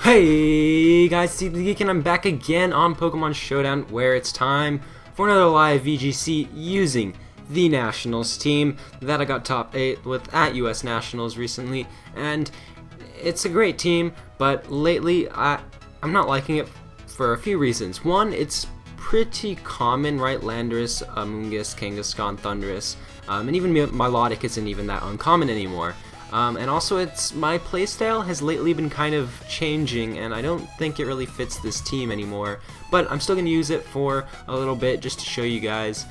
Hey guys, Eekthegeek, and I'm back again on Pokemon Showdown, where it's time for another live VGC using the Nationals team that I got top 8 with at US Nationals recently, and it's a great team, but lately I'm not liking it for a few reasons. One, it's pretty common, right? Landorus, Amoonguss, Kangaskhan, Thundurus, and even Milotic isn't even that uncommon anymore. And also, my playstyle has lately been kind of changing, and I don't think it really fits this team anymore. But I'm still going to use it for a little bit just to show you guys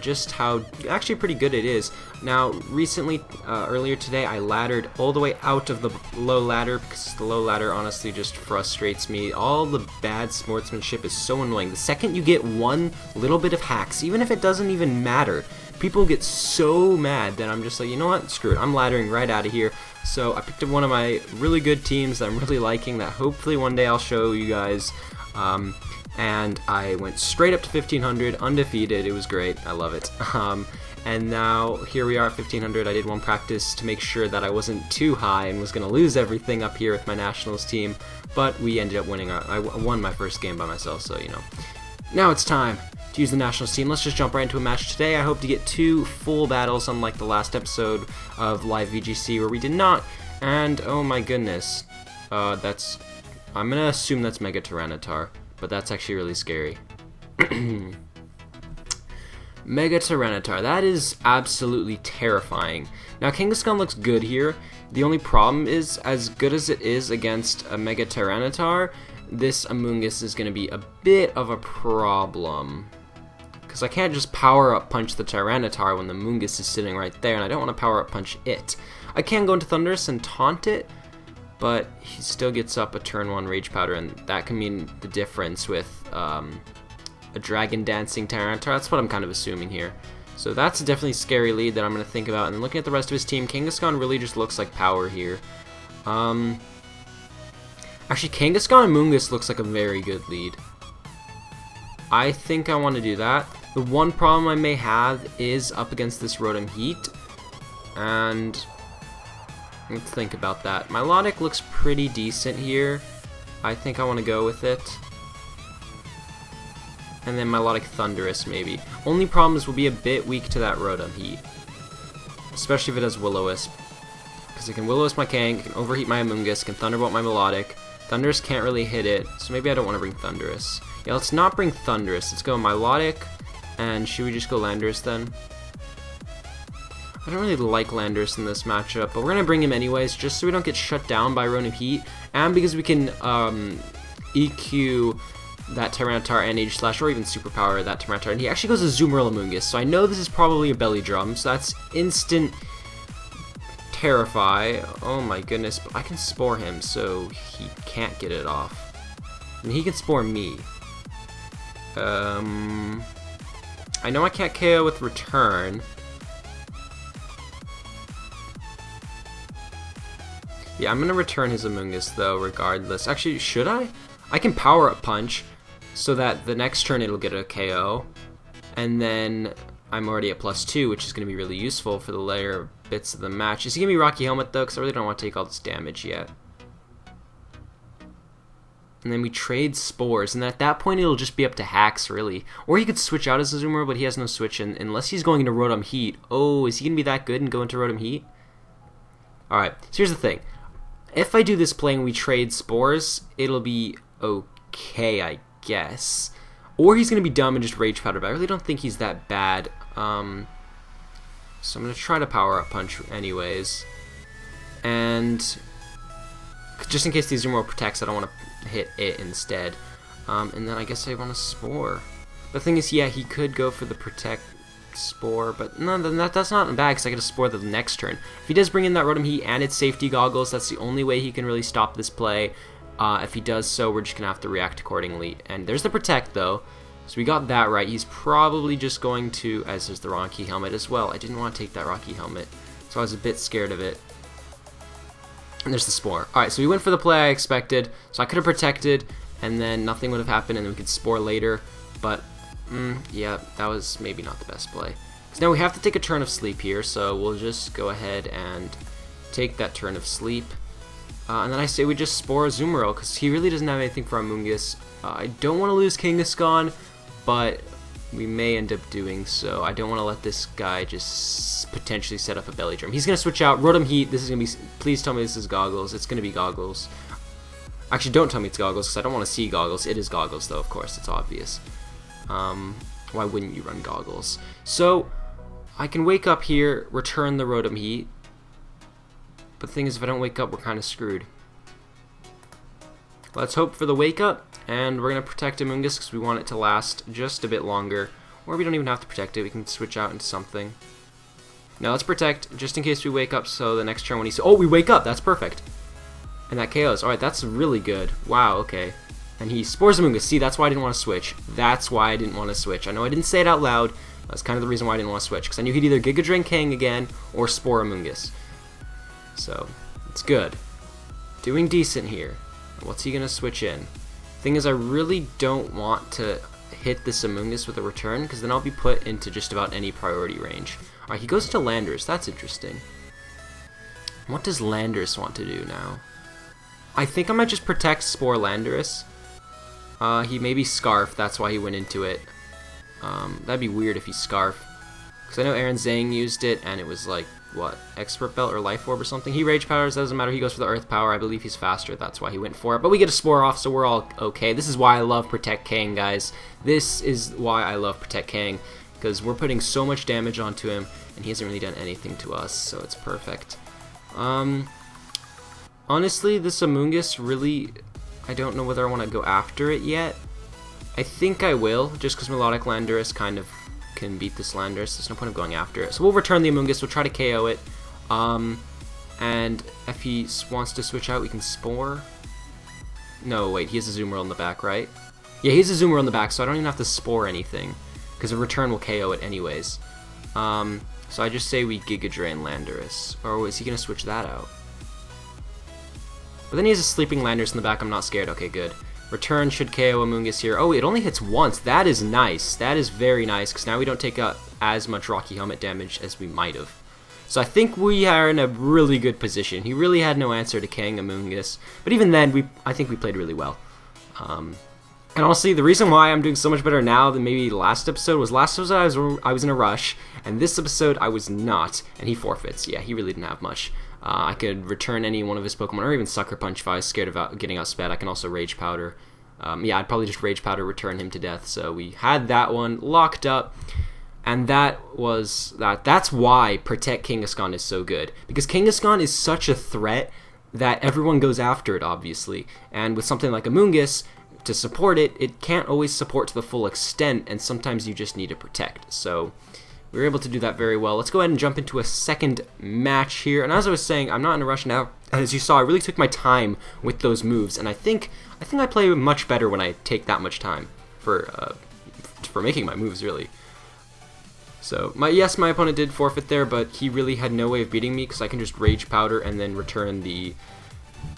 just how actually pretty good it is. Now, recently, earlier today, I laddered all the way out of the low ladder because the low ladder honestly just frustrates me. All the bad sportsmanship is so annoying. The second you get one little bit of hacks, even if it doesn't even matter, people get so mad that I'm just like, you know what, screw it, I'm laddering right out of here. So I picked up one of my really good teams that I'm really liking that hopefully one day I'll show you guys. And I went straight up to 1500, undefeated. It was great. I love it. And now here we are at 1500. I did one practice to make sure that I wasn't too high and was going to lose everything up here with my Nationals team. But we ended up winning. I won my first game by myself, so you know. Now it's time to use the Nationals team. Let's just jump right into a match today. I hope to get 2 full battles, unlike the last episode of Live VGC where we did not. And oh my goodness, I'm gonna assume that's Mega Tyranitar, but that's actually really scary. Mega Tyranitar, that is absolutely terrifying. Now Kangaskhan looks good here. The only problem is, as good as it is against a Mega Tyranitar, this Amoonguss is going to be a bit of a problem. Because I can't just power up punch the Tyranitar when the Amoonguss is sitting right there, and I don't want to power up punch it. I can go into Thundurus and taunt it, but he still gets up a turn 1 Rage Powder, and that can mean the difference with a Dragon Dancing Tyranitar. That's what I'm kind of assuming here. So that's a definitely scary lead that I'm going to think about. And then looking at the rest of his team, Kangaskhan really just looks like power here. Actually, Kangaskhan and Amoonguss looks like a very good lead. I think I want to do that. The one problem I may have is up against this Rotom Heat, and let's think about that. Milotic looks pretty decent here. I think I want to go with it. And then Milotic Thundurus maybe. Only problems will be a bit weak to that Rotom Heat, especially if it has Will-O-Wisp, because it can Will-O-Wisp my Kang, it can overheat my Amoonguss, it can Thunderbolt my Milotic. Thundurus can't really hit it, so maybe I don't want to bring Thundurus. Yeah, let's not bring Thundurus. Let's go Milotic, and should we just go Landorus then? I don't really like Landorus in this matchup, but we're going to bring him anyways, just so we don't get shut down by Rotom Heat, and because we can EQ that Tyranitar and Age Slash, or even Superpower that Tyranitar, and he actually goes to Azumarill Amoonguss, so I know this is probably a Belly Drum, so that's instant Terrify. Oh my goodness, but I can Spore him, so he can't get it off. And he can Spore me. I know I can't KO with Return. Yeah, I'm gonna return his Amoonguss though, regardless. Actually, should I? I can Power Up Punch, so that the next turn it'll get a KO. And then I'm already at +2, which is going to be really useful for the later bits of the match. Is he going to be Rocky Helmet, though? Because I really don't want to take all this damage yet. And then we trade Spores, and at that point it'll just be up to hacks, really. Or he could switch out as Azumarill, but he has no switch, and unless he's going into Rotom Heat. Oh, is he going to be that good and go into Rotom Heat? Alright, so here's the thing. If I do this play and we trade Spores, it'll be okay, I guess. Or he's going to be dumb and just Rage Powder, but I really don't think he's that bad. So I'm going to try to Power Up Punch anyways. And just in case the Azumarill protects, I don't want to hit it instead. And then I guess I want to Spore. The thing is, yeah, he could go for the Protect Spore, but no, that's not bad because I get to Spore the next turn. If he does bring in that Rotom Heat and its Safety Goggles, that's the only way he can really stop this play. If he does so, we're just going to have to react accordingly. And there's the Protect, though. So we got that right. He's probably just going to, as there's the Rocky Helmet as well. I didn't want to take that Rocky Helmet, so I was a bit scared of it. And there's the Spore. Alright, so we went for the play I expected. So I could have protected, and then nothing would have happened, and then we could Spore later. But, yeah, that was maybe not the best play. So now we have to take a turn of sleep here, so we'll just go ahead and take that turn of sleep. And then I say we just Spore Azumarill, because he really doesn't have anything for Amoonguss. I don't want to lose Kangaskhan, but we may end up doing so. I don't want to let this guy just potentially set up a Belly Drum. He's going to switch out. Rotom Heat, this is going to be... Please tell me this is Goggles. It's going to be Goggles. Actually, don't tell me it's Goggles, because I don't want to see Goggles. It is Goggles, though, of course. It's obvious. Why wouldn't you run Goggles? So, I can wake up here, return the Rotom Heat. But the thing is, if I don't wake up, we're kind of screwed. Let's hope for the wake up, and we're going to protect Amoonguss because we want it to last just a bit longer. Or we don't even have to protect it, we can switch out into something. Now let's protect, just in case we wake up, so the next turn when oh, we wake up, that's perfect. And that KOs, alright, that's really good. Wow, okay. And he Spores Amoonguss, see, that's why I didn't want to switch. That's why I didn't want to switch. I know I didn't say it out loud, that's kind of the reason why I didn't want to switch, because I knew he'd either Giga Drain Kang again, or Spore Amoonguss. So, it's good. Doing decent here. What's he going to switch in? Thing is, I really don't want to hit this Amoonguss with a return, because then I'll be put into just about any priority range. Alright, he goes into Landorus. That's interesting. What does Landorus want to do now? I think I might just protect Spore Landorus. He maybe Scarf. That's why he went into it. That'd be weird if he Scarf. Because I know Aaron Zhang used it, and it was like, what, Expert Belt or Life Orb or something? He Rage Powers, doesn't matter, he goes for the Earth Power, I believe he's faster, that's why he went for it. But we get a Spore off, so we're all okay. This is why I love Protect Kang, guys. This is why I love Protect Kang, because we're putting so much damage onto him, and he hasn't really done anything to us, so it's perfect. Honestly, this Amoonguss really, I don't know whether I want to go after it yet. I think I will, just because Melodic Landorus kind of can beat this Landorus. There's no point of going after it. So we'll return the Amoonguss, we'll try to KO it. And if he wants to switch out, we can Spore. No, wait, he has a Azumarill in the back, right? Yeah, he has a Azumarill in the back, so I don't even have to Spore anything, because a return will KO it anyways. So I just say we Giga Drain Landorus. Or is he going to switch that out? But then he has a Sleeping Landorus in the back, I'm not scared. Okay, good. Return should KO Amoonguss here. Oh, it only hits once. That is nice. That is very nice, because now we don't take up as much Rocky Helmet damage as we might have. So I think we are in a really good position. He really had no answer to Kang Amoonguss. But even then, I think we played really well. And honestly, the reason why I'm doing so much better now than maybe last episode was last episode I was in a rush, and this episode I was not, and he forfeits. Yeah, he really didn't have much. I could return any one of his Pokemon, or even Sucker Punch if I was scared of getting outsped. I can also Rage Powder. Yeah, I'd probably just Rage Powder, return him to death. So we had that one locked up, and that was that. That's why Protect Kangaskhan is so good, because Kangaskhan is such a threat that everyone goes after it, obviously. And with something like Amoonguss, to support it, it can't always support to the full extent, and sometimes you just need to protect. So we were able to do that very well. Let's go ahead and jump into a second match here. And as I was saying, I'm not in a rush now. As you saw, I really took my time with those moves, and I think I play much better when I take that much time for making my moves, really. So, my opponent did forfeit there, but he really had no way of beating me, because I can just Rage Powder and then return the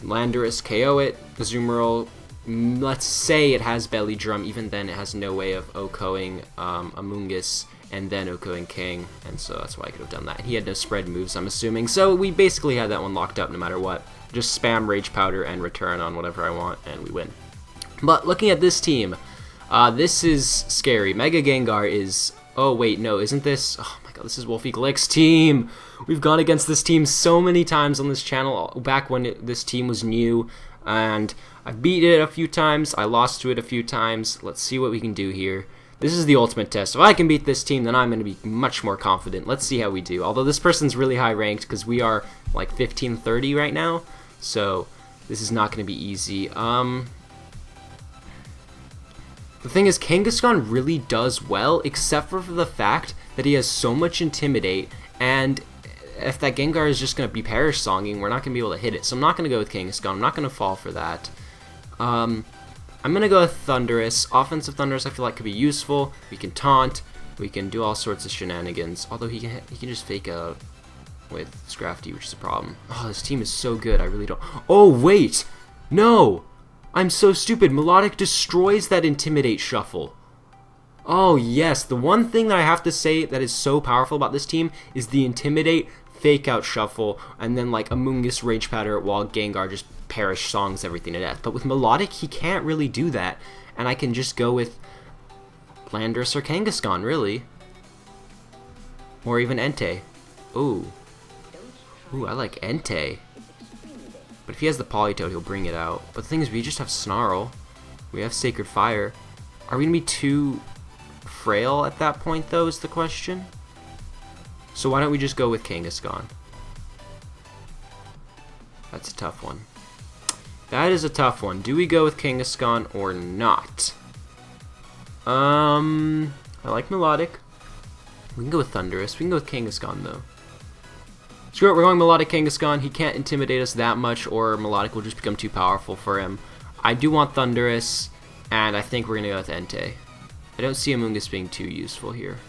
Landorus, KO it, the Azumarill. Let's say it has Belly Drum, even then it has no way of OHKOing Amoonguss and then OHKOing Kang, and so that's why I could have done that. He had no spread moves, I'm assuming, so we basically had that one locked up no matter what. Just spam Rage Powder and return on whatever I want, and we win. But looking at this team, this is scary. Mega Gengar is... Oh wait, no, isn't this... Oh my god, this is Wolfe Glick's team! We've gone against this team so many times on this channel, back when this team was new, and I've beat it a few times, I lost to it a few times. Let's see what we can do here. This is the ultimate test. If I can beat this team, then I'm going to be much more confident. Let's see how we do. Although this person's really high ranked, because we are like 1530 right now, so this is not going to be easy. The thing is, Kangaskhan really does well, except for the fact that he has so much Intimidate, and if that Gengar is just going to be Perish Songing, we're not going to be able to hit it. So I'm not going to go with Kangaskhan. I'm not going to fall for that. I'm going to go with Thundurus. Offensive Thundurus I feel like could be useful. We can taunt. We can do all sorts of shenanigans. Although he can just fake out with Scrafty, which is a problem. Oh, this team is so good. I really don't... Oh, wait! No! I'm so stupid. Melodic destroys that Intimidate Shuffle. Oh, yes. The one thing that I have to say that is so powerful about this team is the Intimidate Fake Out Shuffle, and then like Amoonguss Rage Powder while Gengar just Perish Songs everything to death. But with Melodic, he can't really do that. And I can just go with Landorus or Kangaskhan, really. Or even Entei. Ooh. Ooh, I like Entei. But if he has the Politoed, he'll bring it out. But the thing is, we just have Snarl. We have Sacred Fire. Are we going to be too frail at that point, though, is the question? So why don't we just go with Kangaskhan? That's a tough one. That is a tough one. Do we go with Kangaskhan or not? I like Melodic. We can go with Thundurus. We can go with Kangaskhan, though. Screw it, we're going Melodic Kangaskhan. He can't intimidate us that much, or Melodic will just become too powerful for him. I do want Thundurus, and I think we're going to go with Entei. I don't see Amoonguss being too useful here.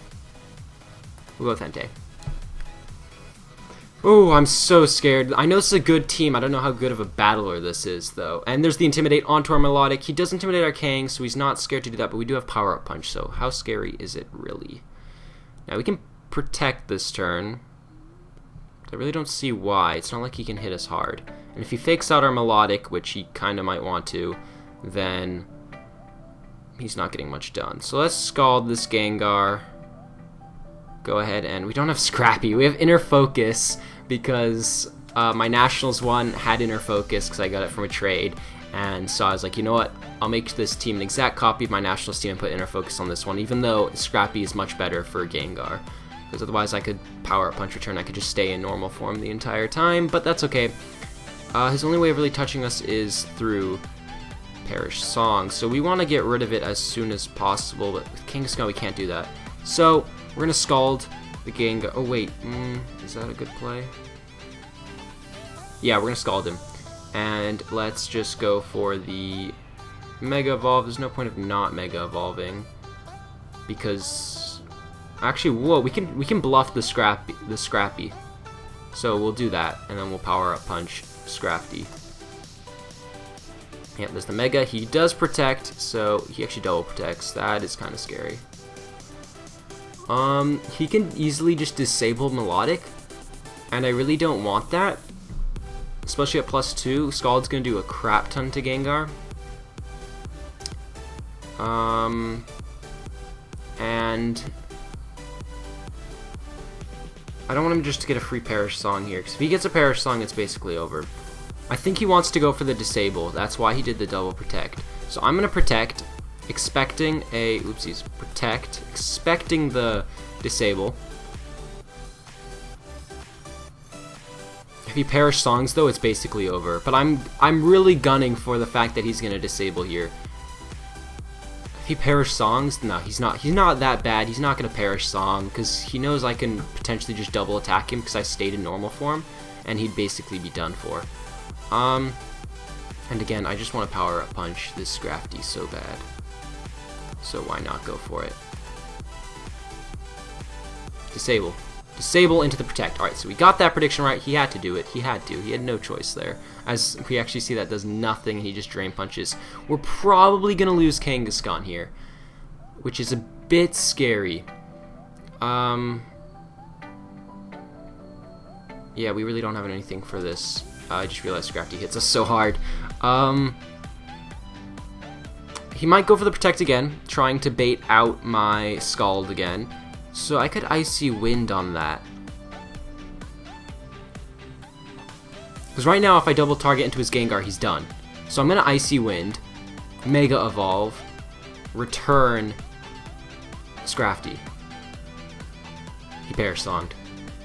We'll go with Entei. Oh, I'm so scared. I know this is a good team. I don't know how good of a battler this is, though. And there's the Intimidate onto our Melodic. He does intimidate our Kang, so he's not scared to do that, but we do have Power Up Punch, so how scary is it really? Now, we can protect this turn. I really don't see why. It's not like he can hit us hard. And if he fakes out our Melodic, which he kind of might want to, then he's not getting much done. So let's Scald this Gengar. Go ahead, and we don't have Scrappy. We have Inner Focus because my Nationals one had Inner Focus because I got it from a trade. And so I was like, you know what? I'll make this team an exact copy of my Nationals team and put Inner Focus on this one, even though Scrappy is much better for Gengar. Because otherwise I could Power Up Punch Return. I could just stay in normal form the entire time, but that's okay. His only way of really touching us is through Perish Song, so we want to get rid of it as soon as possible, but with Kangaskhan we can't do that. So we're going to Scald the Gengar. Oh wait, is that a good play? Yeah, we're going to Scald him. And let's just go for the Mega Evolve. There's no point of not Mega Evolving, because actually, whoa, we can bluff the Scrappy. So we'll do that, and then we'll Power Up Punch Scrappy. Yep, there's the Mega. He does protect, so he actually double protects. That is kind of scary. He can easily just disable Melodic, and I really don't want that. Especially at +2, Scald's gonna do a crap ton to Gengar. And I don't want him just to get a free Perish Song here, because if he gets a Perish Song, it's basically over. I think he wants to go for the Disable. That's why he did the double Protect. So I'm gonna Protect, expecting a Protect, expecting the Disable. If he Perish Songs though, it's basically over. But I'm really gunning for the fact that he's gonna Disable here. If he Perish Songs, no, he's not that bad. He's not gonna Perish Song because he knows I can potentially just double attack him because I stayed in normal form, and he'd basically be done for. And again, I just want to Power Up Punch this Scrafty so bad. So why not go for it? Disable. Disable into the Protect. Alright, so we got that prediction right. He had to do it. He had to. He had no choice there. As we actually see, that does nothing. He just Drain Punches. We're probably going to lose Kangaskhan here, which is a bit scary. Yeah, we really don't have anything for this. I just realized Scrafty hits us so hard. He might go for the Protect again, trying to bait out my Scald again. So I could Icy Wind on that. Because right now, if I double target into his Gengar, he's done. So I'm going to Icy Wind, Mega Evolve, return Scrafty. He Perish Songed.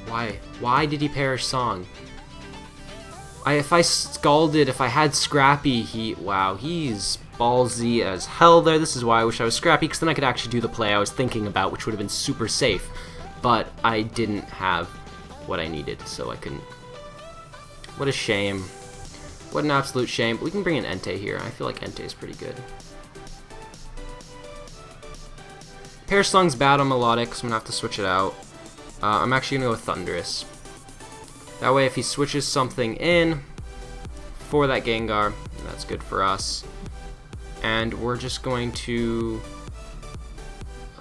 Why? Why did he Perish Song? If I Scalded, if I had Scrappy, wow, he's ballsy as hell there. This is why I wish I was Scrappy, because then I could actually do the play I was thinking about, which would have been super safe. But I didn't have what I needed, so I couldn't. What a shame. What an absolute shame. But we can bring in Entei here. I feel like Entei is pretty good. Perish Song's bad on Melodic, so I'm going to have to switch it out. I'm actually going to go with Thundurus. That way, if he switches something in for that Gengar, that's good for us. And we're just going to...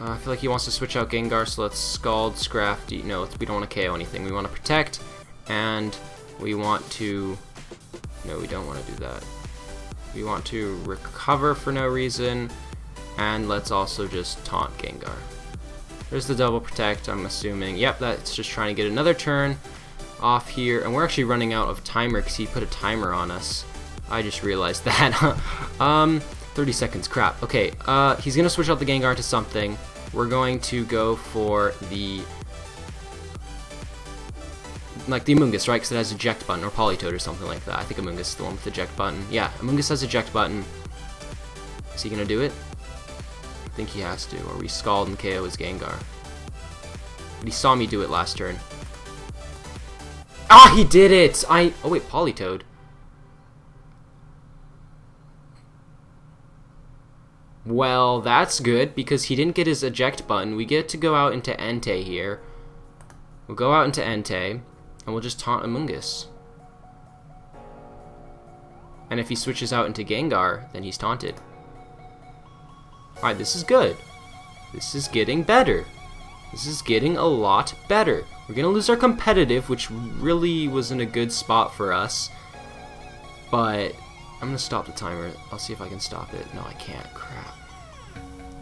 I feel like he wants to switch out Gengar, so let's Scald, Scrafty. No, we don't want to KO anything. We want to Protect, and we want to No, we don't want to do that. We want to recover for no reason, and let's also just taunt Gengar. There's the double protect, I'm assuming. Yep, that's just trying to get another turn off here, and we're actually running out of timer because he put a timer on us. I just realized that. 30 seconds, crap. Okay, he's gonna switch out the Gengar to something. We're going to go for the Amoonguss, right? Because it has eject button, or Politoed or something like that. I think Amoonguss is the one with the eject button. Yeah, Amoonguss has eject button. Is he gonna do it? I think he has to, or we scald and KO his Gengar. But he saw me do it last turn. Ah, he did it! Oh wait, Politoed. Well, that's good, because he didn't get his eject button. We get to go out into Entei here. We'll go out into Entei, and we'll just taunt Amoonguss. And if he switches out into Gengar, then he's taunted. Alright, this is good. This is getting better. This is getting a lot better. We're gonna lose our competitive, which really wasn't a good spot for us. But I'm gonna stop the timer. I'll see if I can stop it. No, I can't. Crap.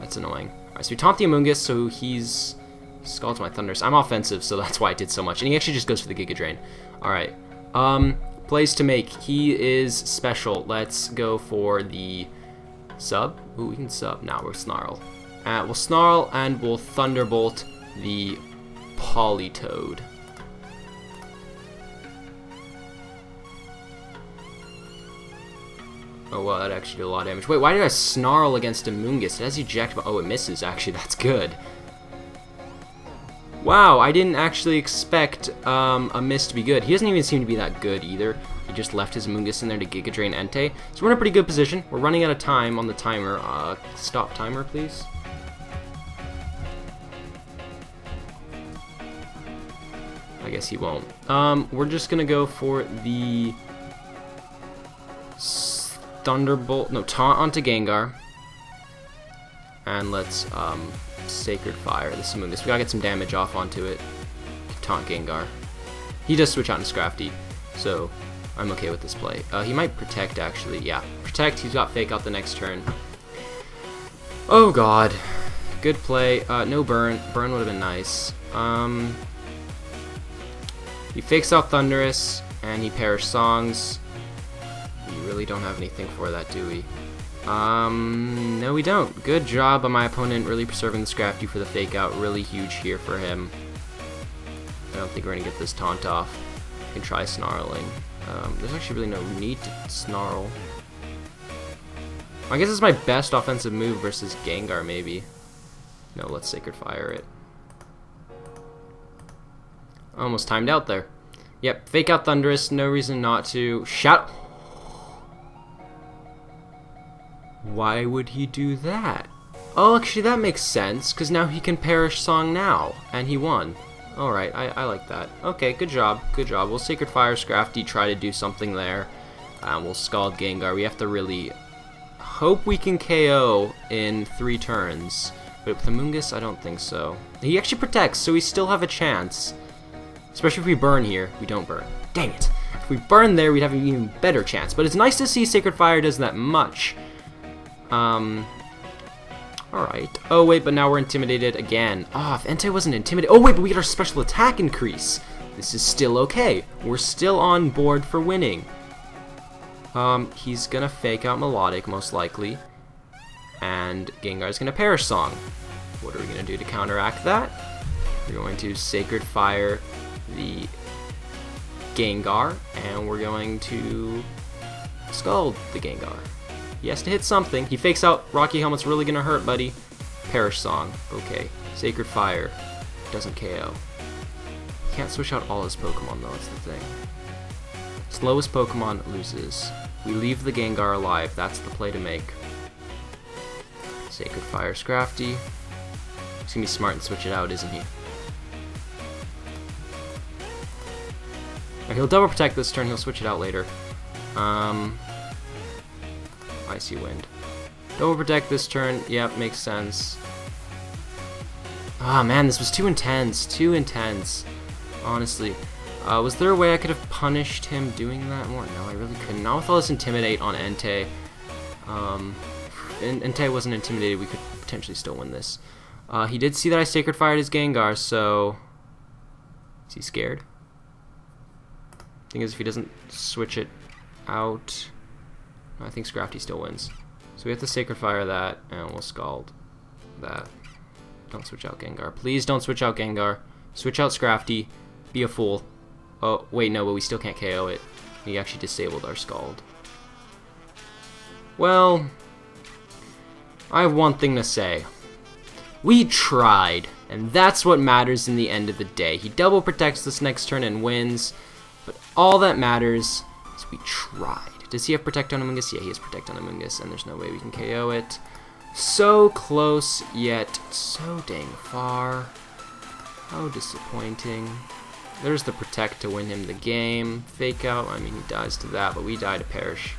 That's annoying. Alright, so we taunt the Amoonguss, so he's scalds my Thundurus. I'm offensive, so that's why I did so much. And he actually just goes for the Giga Drain. Alright. Plays to make. He is special. Let's go for the sub. Ooh, we can sub. Now we'll Snarl. We'll Snarl and we'll Thunderbolt the Politoed. Oh, well, that actually did a lot of damage. Wait, why did I Snarl against Amoonguss? It has eject, but oh, it misses, actually. That's good. Wow, I didn't actually expect a miss to be good. He doesn't even seem to be that good either. He just left his Amoonguss in there to Giga Drain Entei. So we're in a pretty good position. We're running out of time on the timer. Stop timer, please. I guess he won't. We're just gonna go for the Thunderbolt, no, taunt onto Gengar. And let's Sacred Fire this Amoonguss. We gotta get some damage off onto it. Taunt Gengar. He does switch out into Scrafty, so I'm okay with this play. He might Protect, actually. Yeah, Protect. He's got Fake Out the next turn. Oh god. Good play. No Burn. Burn would have been nice. He fakes out Thundurus, and he Perish Songs. We really don't have anything for that, do we? No we don't. Good job by my opponent really preserving the Scrafty for the Fake Out. Really huge here for him. I don't think we're going to get this taunt off. I can try Snarling. There's actually really no need to Snarl. I guess it's my best offensive move versus Gengar, maybe. No, let's Sacred Fire it. Almost timed out there. Yep, Fake Out Thundurus, no reason not to. Shout. Why would he do that? Oh, actually that makes sense, because now he can Perish Song now, and he won. Alright, I like that. Okay, good job, good job. We'll Sacred Fire Scrafty, try to do something there. We'll Scald Gengar. We have to really hope we can KO in 3 turns. But with Amoonguss, I don't think so. He actually protects, so we still have a chance. Especially if we burn here. We don't burn. Dang it. If we burn there, we'd have an even better chance. But it's nice to see Sacred Fire does that much. Alright. Oh, wait, but now we're intimidated again. Ah, if Entei wasn't intimidated. Oh, wait, but we get our special attack increase. This is still okay. We're still on board for winning. He's gonna Fake Out Melodic, most likely. And Gengar's gonna Perish Song. What are we gonna do to counteract that? We're going to Sacred Fire the Gengar, and we're going to Scald the Gengar. He has to hit something. He fakes out. Rocky Helmet's really gonna hurt, buddy. Perish Song. Okay. Sacred Fire. Doesn't KO. Can't switch out all his Pokemon, though. That's the thing. Slowest Pokemon loses. We leave the Gengar alive. That's the play to make. Sacred Fire Scrafty. He's gonna be smart and switch it out, isn't he? He'll double protect this turn. He'll switch it out later. Icy Wind. Double protect this turn. Yep, makes sense. Ah, man, this was too intense. Too intense. Honestly. Was there a way I could have punished him doing that more? No, I really couldn't. Not with all this Intimidate on Entei. Entei wasn't intimidated, we could potentially still win this. He did see that I Sacred Fired his Gengar, so... Is he scared? Thing is, if he doesn't switch it out... I think Scrafty still wins. So we have to Sacred Fire that, and we'll Scald that. Don't switch out Gengar. Please don't switch out Gengar. Switch out Scrafty. Be a fool. Oh, wait, no, but we still can't KO it. We actually disabled our Scald. Well, I have one thing to say. We tried, and that's what matters in the end of the day. He double protects this next turn and wins, but all that matters is we tried. Does he have Protect on Amoonguss? Yeah, he has Protect on Amoonguss, and there's no way we can KO it. So close, yet so dang far. How disappointing. There's the Protect to win him the game. Fake Out, I mean, he dies to that, but we die to Perish.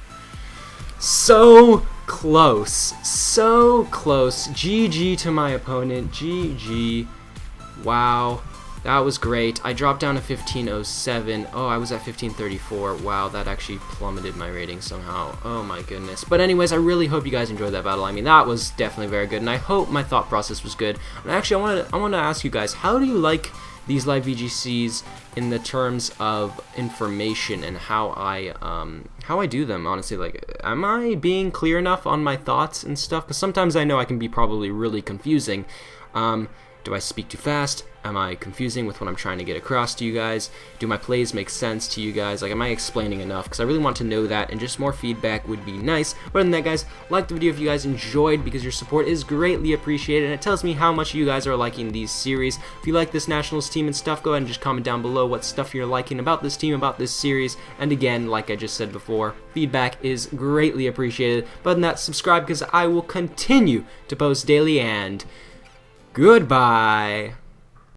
So close. So close. GG to my opponent. GG. Wow. That was great. I dropped down to 1507. Oh, I was at 1534. Wow, that actually plummeted my rating somehow. Oh my goodness. But anyways, I really hope you guys enjoyed that battle. I mean, that was definitely very good, and I hope my thought process was good. And actually, I want to ask you guys, how do you like these live VGCs in the terms of information and how I do them? Honestly, like, am I being clear enough on my thoughts and stuff? Because sometimes I know I can be probably really confusing. Do I speak too fast? Am I confusing with what I'm trying to get across to you guys? Do my plays make sense to you guys? Like, am I explaining enough? Because I really want to know that, and just more feedback would be nice. But other than that, guys, like the video if you guys enjoyed, because your support is greatly appreciated, and it tells me how much you guys are liking these series. If you like this Nationals team and stuff, go ahead and just comment down below what stuff you're liking about this team, about this series. And again, like I just said before, feedback is greatly appreciated. But other than that, subscribe, because I will continue to post daily, and goodbye.